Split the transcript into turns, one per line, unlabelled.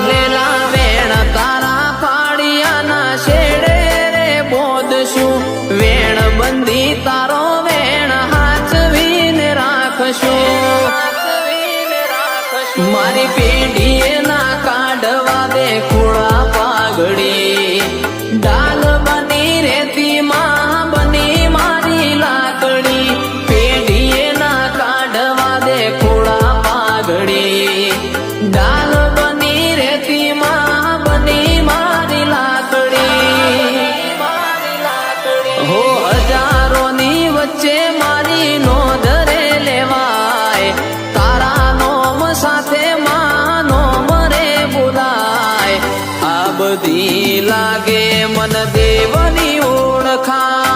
લેલા વેણ તારા પાડિયાના શેડે રે બોધશું વેણ બંધી તારો વેણ હાચવીને રાખશું મારી પેઢીએ ના કાઢવા દે ખોળા પાઘડી ડાલ બની રેતી માં બની મારી લાકડી પેઢીએ ના કાઢવા દે ખોળા પાઘડી ડાલ બની રેતી માં બની મારી લાકડી હો હજારોની વચ્ચે મારી નોંધ રે લેવાય તારા નોમ સાથે માં નોમ રે બોલાય આ બધી લાગે મન દેવની ઓળખાય